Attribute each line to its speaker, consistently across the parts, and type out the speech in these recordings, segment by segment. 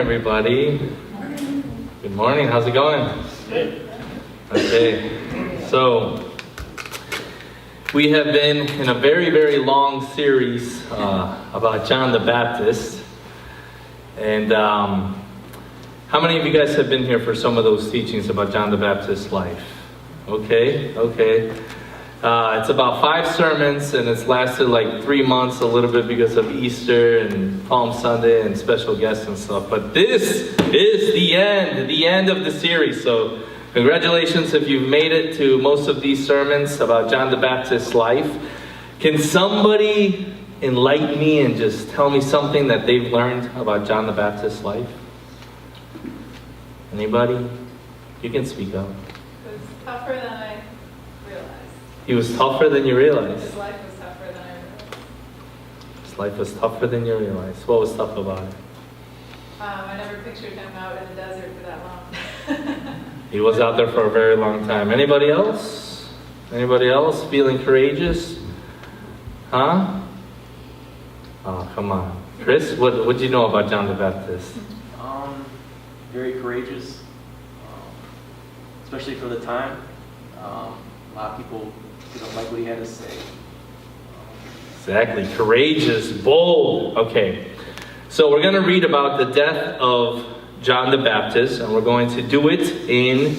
Speaker 1: everybody. Good morning. How's it going? Okay. So, we have been in a very, very long series about John the Baptist. And how many of you guys have been here for some of those teachings about John the Baptist's life? Okay. It's about 5 sermons, and it's lasted like 3 months, a little bit because of Easter and Palm Sunday and special guests and stuff. But this is the end of the series. So congratulations if you've made it to most of these sermons about John the Baptist's life. Can somebody enlighten me and just tell me something that they've learned about John the Baptist's life? Anybody? You can speak up.
Speaker 2: It was tougher than I realized.
Speaker 1: He was tougher than you realized.
Speaker 2: His life was tougher than I realized.
Speaker 1: His life was tougher than you realized. What was tough about it?
Speaker 2: I never pictured him out in the desert for that long.
Speaker 1: He was out there for a very long time. Anybody else? Anybody else feeling courageous? Huh? Oh, come on. Chris, what do you know about John the Baptist?
Speaker 3: Very courageous, especially for the time. A lot of people don't like what he had to say.
Speaker 1: Exactly. Courageous, bold. Okay. So we're going to read about the death of John the Baptist, and we're going to do it in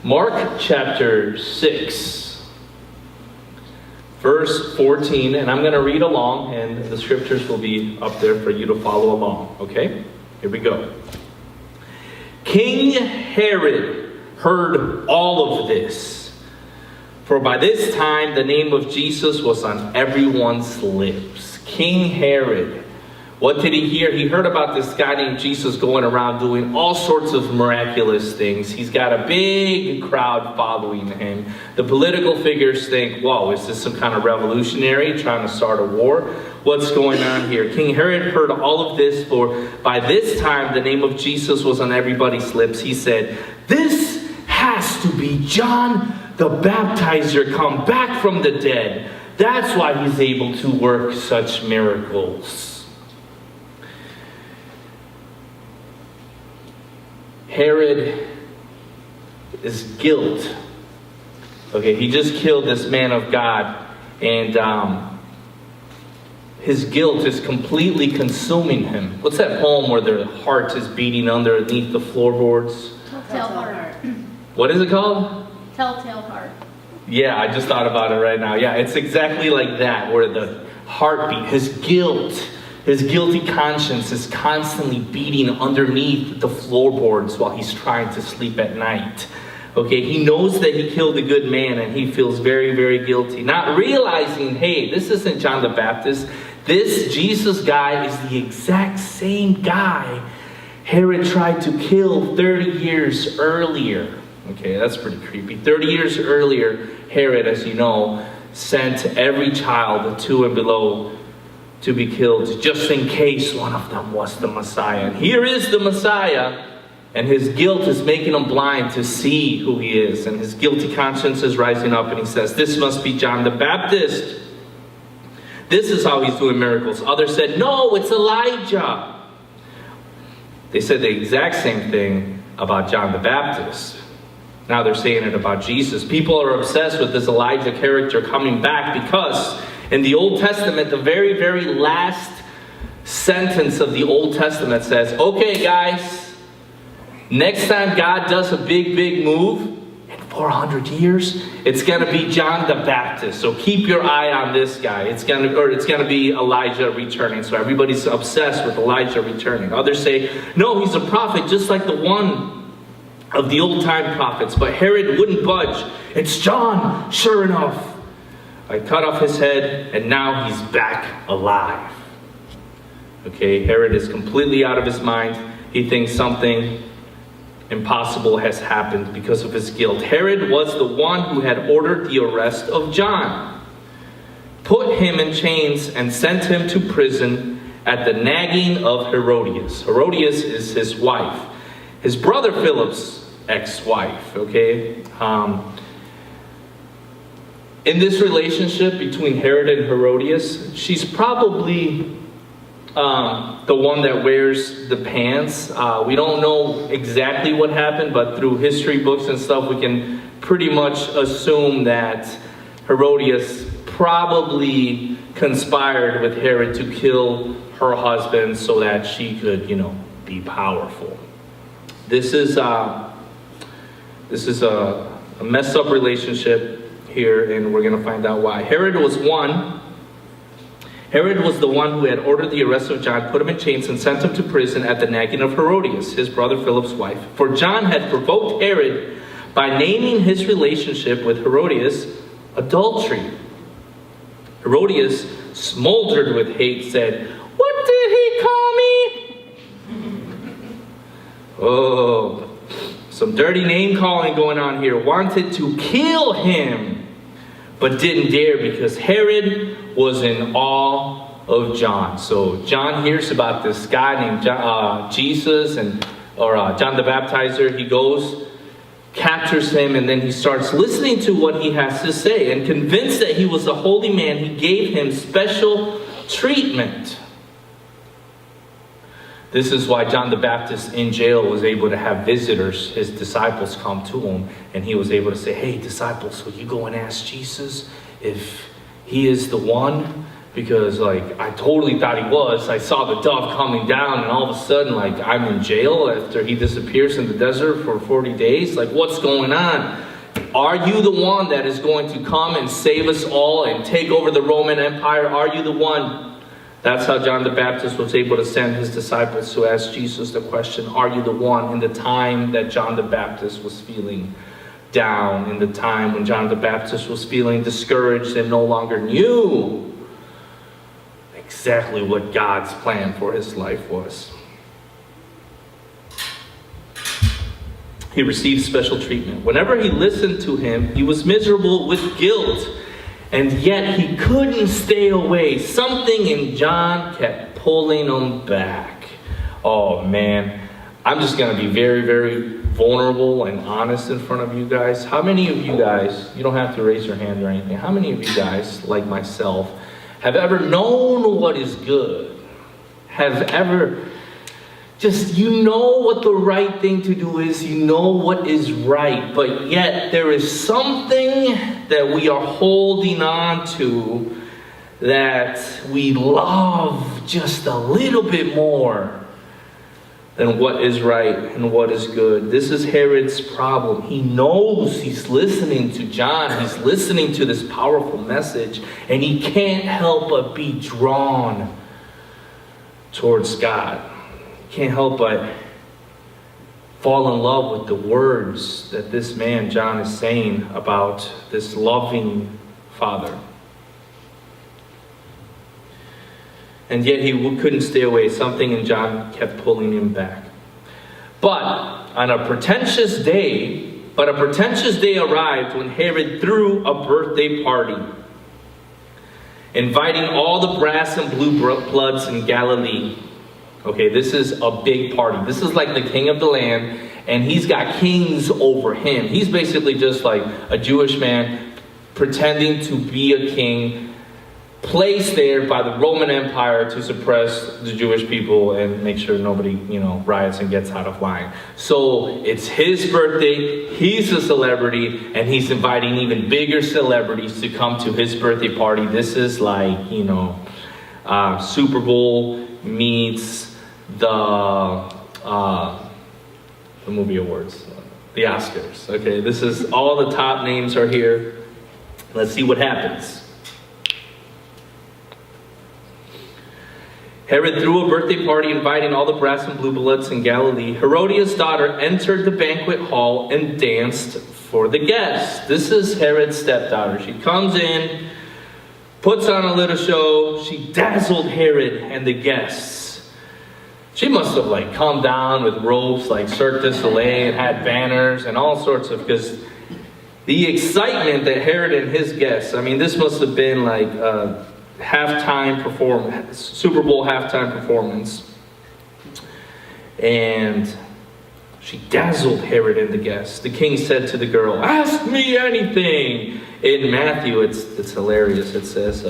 Speaker 1: Mark chapter 6, verse 14. And I'm going to read along, and the scriptures will be up there for you to follow along. Okay? Here we go. King Herod heard all of this, for by this time the name of Jesus was on everyone's lips. King Herod, what did he hear? He heard about this guy named Jesus going around doing all sorts of miraculous things. He's got a big crowd following him. The political figures think, whoa, is this some kind of revolutionary trying to start a war? What's going on here? King Herod heard all of this, for by this time the name of Jesus was on everybody's lips. He said, this has to be John the Baptizer come back from the dead. That's why he's able to work such miracles. Herod is guilt. Okay, he just killed this man of God, and his guilt is completely consuming him. What's that poem where the heart is beating underneath the floorboards?
Speaker 4: Telltale Heart.
Speaker 1: What is it called?
Speaker 4: Telltale Heart.
Speaker 1: Yeah, I just thought about it right now. Yeah, it's exactly like that, where the heartbeat, his guilt, his guilty conscience is constantly beating underneath the floorboards while he's trying to sleep at night. Okay, he knows that he killed a good man, and he feels very, very guilty. Not realizing, hey, this isn't John the Baptist. This Jesus guy is the exact same guy Herod tried to kill 30 years earlier. Okay, that's pretty creepy. 30 years earlier, Herod, as you know, sent every child 2 and below to be killed, just in case one of them was the Messiah. And here is the Messiah, and his guilt is making him blind to see who he is. And his guilty conscience is rising up, and he says, this must be John the Baptist. This is how he's doing miracles. Others said, no, it's Elijah. They said the exact same thing about John the Baptist. Now they're saying it about Jesus. People are obsessed with this Elijah character coming back because in the Old Testament, the very, very last sentence of the Old Testament says, okay, guys, next time God does a big, big move in 400 years, it's going to be John the Baptist. So keep your eye on this guy. It's going to be Elijah returning. So everybody's obsessed with Elijah returning. Others say, no, he's a prophet just like the one of the old-time prophets. But Herod wouldn't budge. It's John, sure enough. I cut off his head, and now he's back alive. Okay, Herod is completely out of his mind. He thinks something impossible has happened because of his guilt. Herod was the one who had ordered the arrest of John, put him in chains, and sent him to prison at the nagging of Herodias. Herodias is his wife. His brother Philip's ex-wife, okay? In this relationship between Herod and Herodias, she's probably the one that wears the pants. We don't know exactly what happened, but through history books and stuff, we can pretty much assume that Herodias probably conspired with Herod to kill her husband so that she could, be powerful. This is a messed up relationship here, and we're going to find out why. Herod was the one who had ordered the arrest of John, put him in chains, and sent him to prison at the nagging of Herodias, his brother Philip's wife. For John had provoked Herod by naming his relationship with Herodias adultery. Herodias, smoldered with hate, said, "What did he call me?" Oh, some dirty name calling going on here. Wanted to kill him, but didn't dare because Herod was in awe of John. So John hears about this guy named Jesus or John the Baptizer. He goes, captures him, and then he starts listening to what he has to say. And convinced that he was a holy man, he gave him special treatment. This is why John the Baptist in jail was able to have visitors, his disciples, come to him. And he was able to say, "Hey, disciples, will you go and ask Jesus if he is the one? Because, I totally thought he was. I saw the dove coming down, and all of a sudden, I'm in jail after he disappears in the desert for 40 days. What's going on? Are you the one that is going to come and save us all and take over the Roman Empire? Are you the one?" That's how John the Baptist was able to send his disciples to ask Jesus the question, "Are you the one?" in the time that John the Baptist was feeling down, in the time when John the Baptist was feeling discouraged and no longer knew exactly what God's plan for his life was. He received special treatment. Whenever he listened to him, he was miserable with guilt. And yet he couldn't stay away. Something in John kept pulling him back. Oh man, I'm just going to be very, very vulnerable and honest in front of you guys. How many of you guys, you don't have to raise your hand or anything, how many of you guys, like myself, have ever known what is good? Have ever you know what the right thing to do is, you know what is right, but yet there is something that we are holding on to that we love just a little bit more than what is right and what is good. This is Herod's problem. He knows he's listening to John. He's listening to this powerful message, and he can't help but be drawn towards God. Can't help but fall in love with the words that this man, John, is saying about this loving Father. And yet he couldn't stay away. Something in John kept pulling him back. But a pretentious day arrived when Herod threw a birthday party, inviting all the brass and blue bloods in Galilee. Okay, this is a big party. This is like the king of the land, and he's got kings over him. He's basically just like a Jewish man pretending to be a king, placed there by the Roman Empire to suppress the Jewish people and make sure nobody, riots and gets out of line. So it's his birthday, he's a celebrity, and he's inviting even bigger celebrities to come to his birthday party. This is like, Super Bowl meets the movie awards, the Oscars. Okay, this is all the top names are here. Let's see what happens. Herod threw a birthday party inviting all the brass and blue bloods in Galilee. Herodias' daughter entered the banquet hall and danced for the guests. This is Herod's stepdaughter. She comes in, puts on a little show. She dazzled Herod and the guests. She must have come down with robes like Cirque du Soleil and had banners and all sorts of, because the excitement that Herod and his guests, this must have been like a halftime performance, Super Bowl halftime performance. And she dazzled Herod and the guests. The king said to the girl, "Ask me anything." In Matthew, it's hilarious. It says,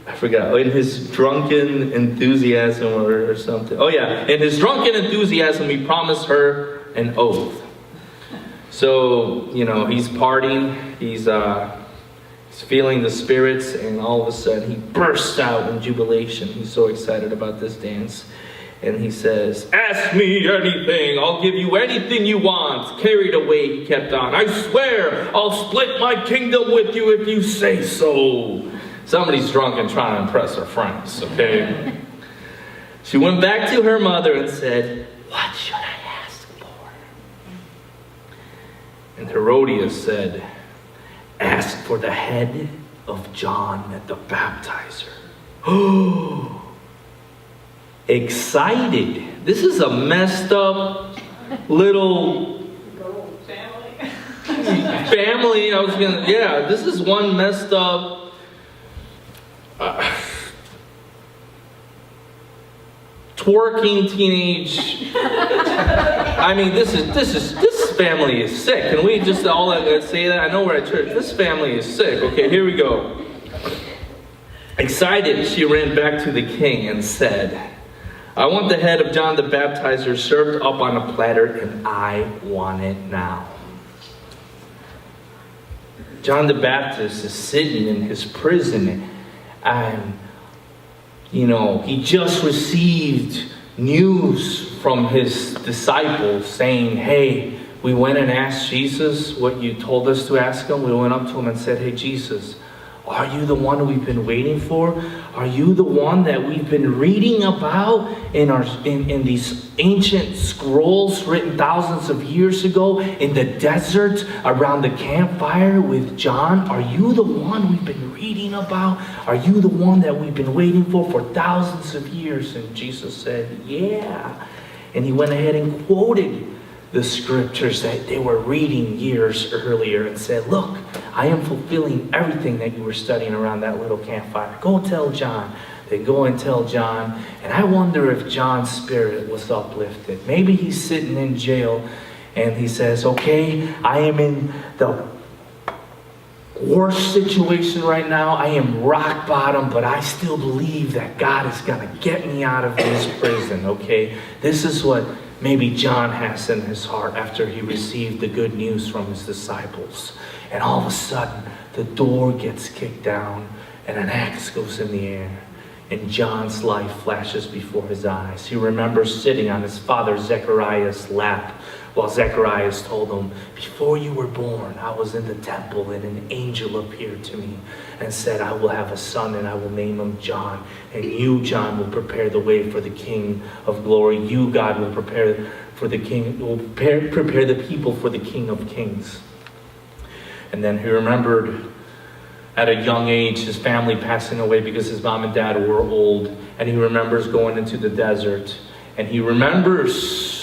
Speaker 1: I forgot, in his drunken enthusiasm or something. Oh yeah, in his drunken enthusiasm, he promised her an oath. So, he's partying, he's feeling the spirits, and all of a sudden he bursts out in jubilation. He's so excited about this dance. And he says, "Ask me anything, I'll give you anything you want." Carried away, he kept on. "I swear I'll split my kingdom with you if you say so." Somebody's drunk and trying to impress her friends, okay? She went back to her mother and said, "What should I ask for?" And Herodias said, "Ask for the head of John the Baptizer." Oh, excited. This is a messed up little family. This is one messed up twerking teenage. I mean, this family is sick. Can we just all say that? I know we're at church. This family is sick. Okay, here we go. Excited, she ran back to the king and said, "I want the head of John the Baptizer served up on a platter, and I want it now." John the Baptist is sitting in his prison, and he just received news from his disciples saying, "Hey, we went and asked Jesus what you told us to ask him." We went up to him and said, "Hey, Jesus, are you the one we've been waiting for? Are you the one that we've been reading about in these ancient scrolls written thousands of years ago in the desert around the campfire with John? Are you the one we've been reading about? Are you the one that we've been waiting for thousands of years?" And Jesus said, "Yeah." And he went ahead and quoted the scriptures that they were reading years earlier and said, "Look, I am fulfilling everything that you were studying around that little campfire. Go tell John." They go and tell John, and I wonder if John's spirit was uplifted. Maybe he's sitting in jail and he says, "Okay, I am in the worst situation right now. I am rock bottom, but I still believe that God is going to get me out of this prison, okay?" This is what maybe John has in his heart after he received the good news from his disciples. And all of a sudden, the door gets kicked down and an axe goes in the air. And John's life flashes before his eyes. He remembers sitting on his father Zechariah's lap while Zechariah told him, "Before you were born, I was in the temple and an angel appeared to me and said, I will have a son and I will name him John. And you, John, will prepare the way for the King of glory. You, God, will prepare the people for the King of kings." And then he remembered at a young age his family passing away because his mom and dad were old. And he remembers going into the desert. And he remembers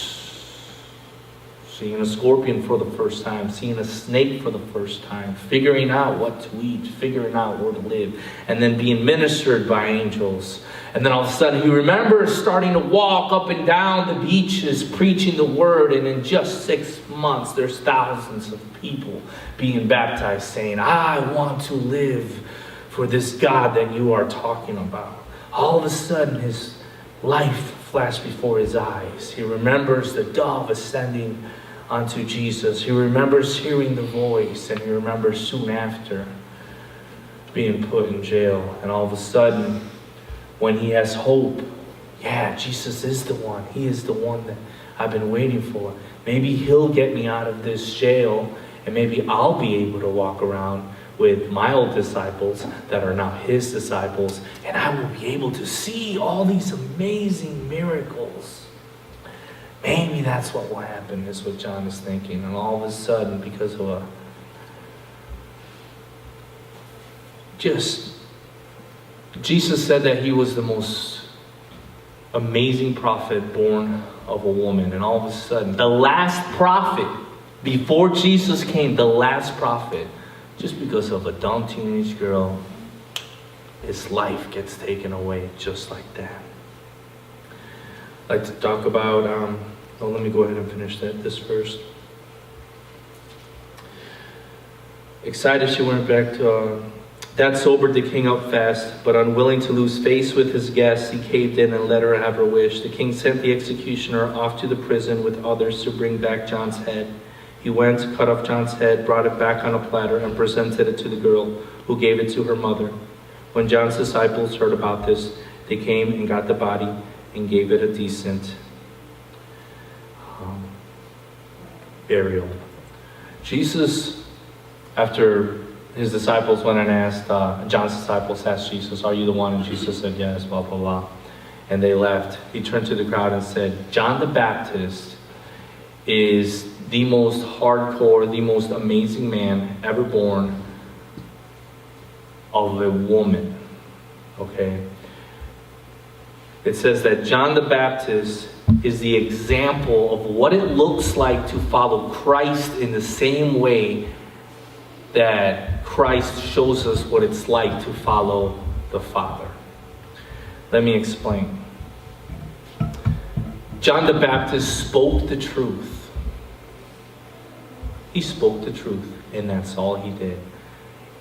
Speaker 1: seeing a scorpion for the first time, seeing a snake for the first time, figuring out what to eat, figuring out where to live, and then being ministered by angels. And then all of a sudden he remembers starting to walk up and down the beaches, preaching the word, and in just 6 months there's thousands of people being baptized saying, "I want to live for this God that you are talking about." All of a sudden his life flashed before his eyes. He remembers the dove ascending onto Jesus. He remembers hearing the voice, and he remembers soon after being put in jail. And all of a sudden, when he has hope, yeah, Jesus is the one. He is the one that I've been waiting for. Maybe he'll get me out of this jail, and maybe I'll be able to walk around with my old disciples that are now his disciples, and I will be able to see all these amazing miracles. Maybe that's what will happen, is what John is thinking. And all of a sudden, because of Jesus said that he was the most amazing prophet born of a woman. And all of a sudden, the last prophet, before Jesus came, the last prophet, just because of a dumb teenage girl, his life gets taken away just like that. I'd like to talk about, let me go ahead and finish this first. Excited, she went back to That sobered the king up fast, but unwilling to lose face with his guests, he caved in and let her have her wish. The king sent the executioner off to the prison with others to bring back John's head. He went, cut off John's head, brought it back on a platter, and presented it to the girl, who gave it to her mother. When John's disciples heard about this, they came and got the body and gave it a decent burial. Jesus, after his disciples went and asked, John's disciples asked Jesus, "Are you the one?" And Jesus said, "Yes," blah, blah, blah. And they left. He turned to the crowd and said, "John the Baptist is the most hardcore, the most amazing man ever born of a woman." Okay? It says that John the Baptist is the example of what it looks like to follow Christ in the same way that Christ shows us what it's like to follow the Father. Let me explain. John the Baptist spoke the truth. He spoke the truth, and that's all he did.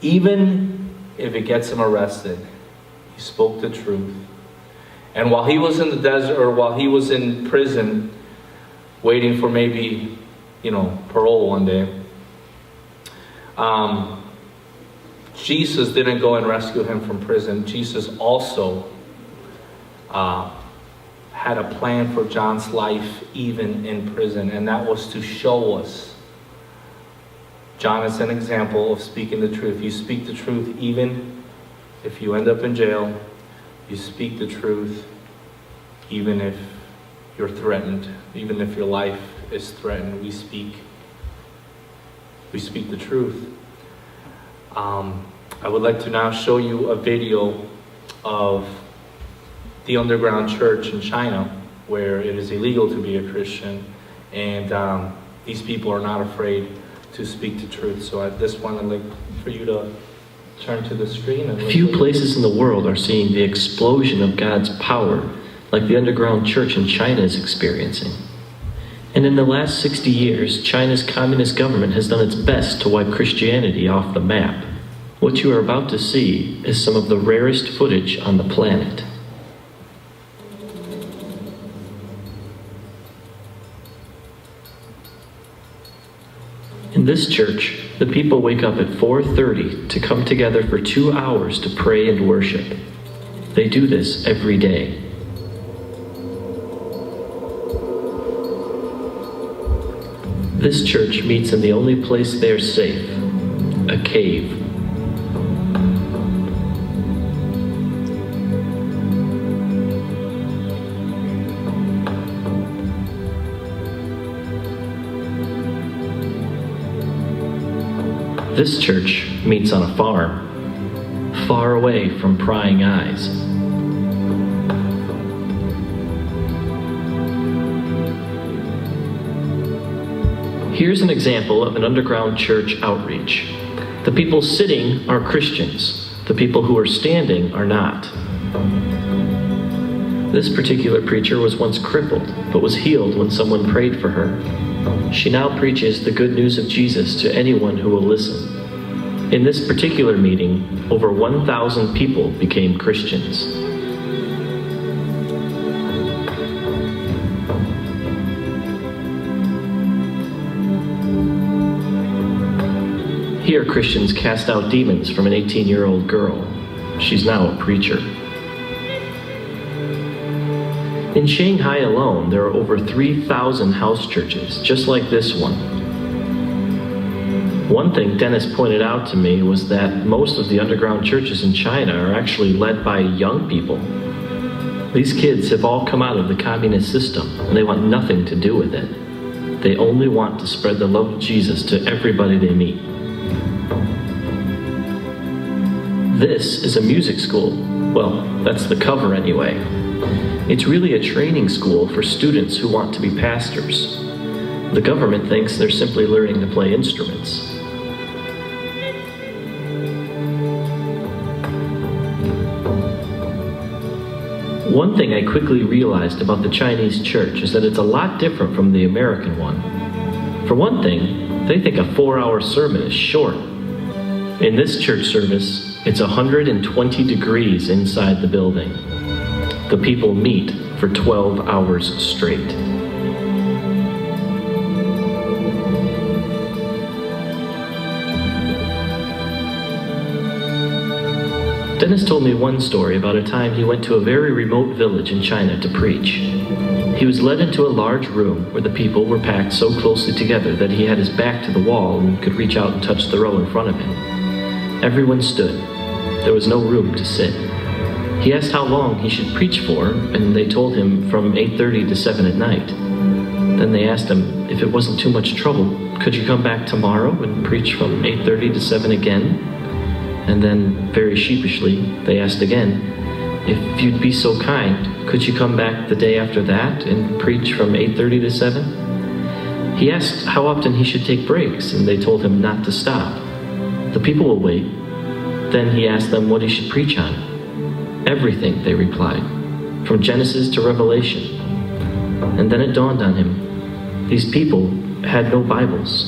Speaker 1: Even if it gets him arrested, he spoke the truth. And while he was in the desert, or while he was in prison, waiting for maybe, parole one day, Jesus didn't go and rescue him from prison. Jesus also had a plan for John's life even in prison, and that was to show us. John is an example of speaking the truth. You speak the truth even if you end up in jail. You speak the truth even if you're threatened, even if your life is threatened. We speak the truth. I would like to now show you a video of the underground church in China, where it is illegal to be a Christian, and these people are not afraid to speak the truth. So at this one, I'd like for you to turn to the screen. And
Speaker 5: few places in the world are seeing the explosion of God's power like the underground church in China is experiencing. And in the last 60 years, China's communist government has done its best to wipe Christianity off the map. What you are about to see is some of the rarest footage on the planet. In this church, the people wake up at 4:30 to come together for 2 hours to pray and worship. They do this every day. This church meets in the only place they're safe, a cave. This church meets on a farm, far away from prying eyes. Here's an example of an underground church outreach. The people sitting are Christians. The people who are standing are not. This particular preacher was once crippled, but was healed when someone prayed for her. She now preaches the good news of Jesus to anyone who will listen. In this particular meeting, over 1,000 people became Christians. Here, Christians cast out demons from an 18-year-old girl. She's now a preacher. In Shanghai alone, there are over 3,000 house churches, just like this one. One thing Dennis pointed out to me was that most of the underground churches in China are actually led by young people. These kids have all come out of the communist system, and they want nothing to do with it. They only want to spread the love of Jesus to everybody they meet. This is a music school. Well, that's the cover anyway. It's really a training school for students who want to be pastors. The government thinks they're simply learning to play instruments. One thing I quickly realized about the Chinese church is that it's a lot different from the American one. For one thing, they think a 4-hour sermon is short. In this church service, It's 120 degrees inside the building. The people meet for 12 hours straight. Dennis told me one story about a time he went to a very remote village in China to preach. He was led into a large room where the people were packed so closely together that he had his back to the wall and could reach out and touch the row in front of him. Everyone stood. There was no room to sit. He asked how long he should preach for, and they told him from 8:30 to 7 at night. Then they asked him if it wasn't too much trouble, could you come back tomorrow and preach from 8:30 to 7 again? And then, very sheepishly, they asked again, if you'd be so kind, could you come back the day after that and preach from 8:30 to 7? He asked how often he should take breaks, and they told him not to stop. The people will wait. Then he asked them what he should preach on. Everything, they replied, from Genesis to Revelation. And then it dawned on him, these people had no Bibles.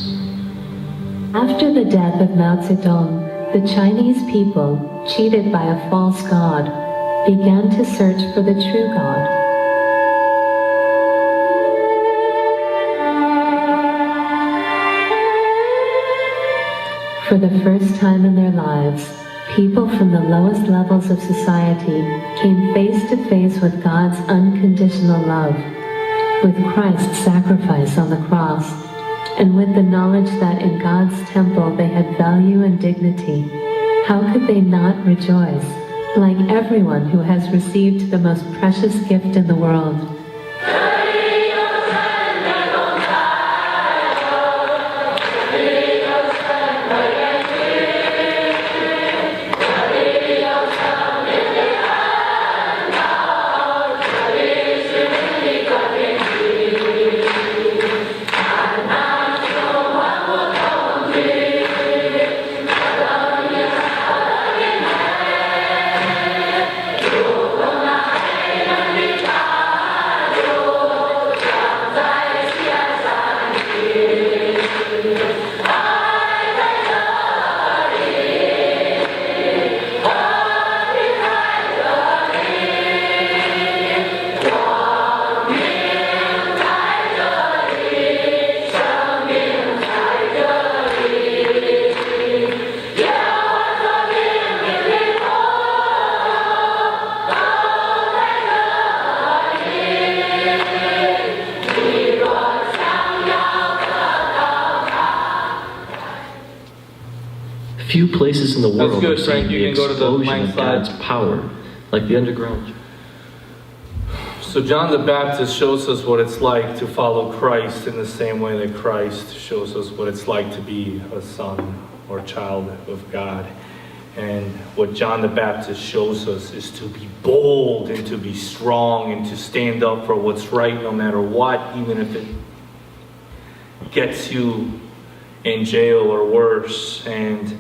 Speaker 6: After the death of Mao Zedong, the Chinese people, cheated by a false god, began to search for the true God. For the first time in their lives, people from the lowest levels of society came face to face with God's unconditional love, with Christ's sacrifice on the cross, and with the knowledge that in God's temple they had value and dignity. How could they not rejoice, like everyone who has received the most precious gift in the world?
Speaker 5: Few places in the
Speaker 1: That's
Speaker 5: world
Speaker 1: good,
Speaker 5: are
Speaker 1: Frank.
Speaker 5: seeing
Speaker 1: You
Speaker 5: the
Speaker 1: can go to the
Speaker 5: explosion
Speaker 1: mic
Speaker 5: of
Speaker 1: slide.
Speaker 5: God's power, like the underground.
Speaker 1: So John the Baptist shows us what it's like to follow Christ in the same way that Christ shows us what it's like to be a son or child of God. And what John the Baptist shows us is to be bold and to be strong and to stand up for what's right no matter what, even if it gets you in jail or worse. And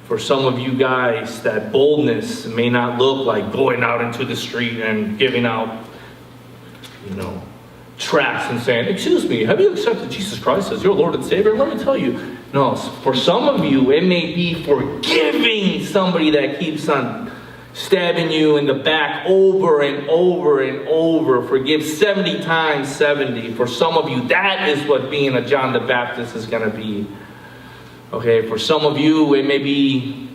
Speaker 1: for some of you guys, that boldness may not look like going out into the street and giving out, tracts and saying, excuse me, have you accepted Jesus Christ as your Lord and Savior? Let me tell you. No, for some of you, it may be forgiving somebody that keeps on stabbing you in the back over and over and over. Forgive 70 times 70. For some of you, that is what being a John the Baptist is going to be. Okay, for some of you, it may be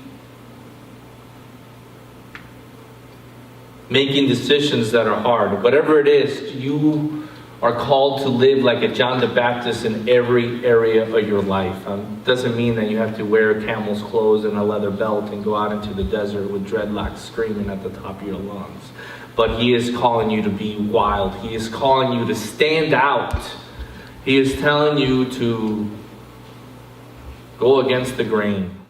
Speaker 1: making decisions that are hard. Whatever it is, you are called to live like a John the Baptist in every area of your life. Doesn't mean that you have to wear camel's clothes and a leather belt and go out into the desert with dreadlocks screaming at the top of your lungs. But He is calling you to be wild. He is calling you to stand out. He is telling you to go against the grain.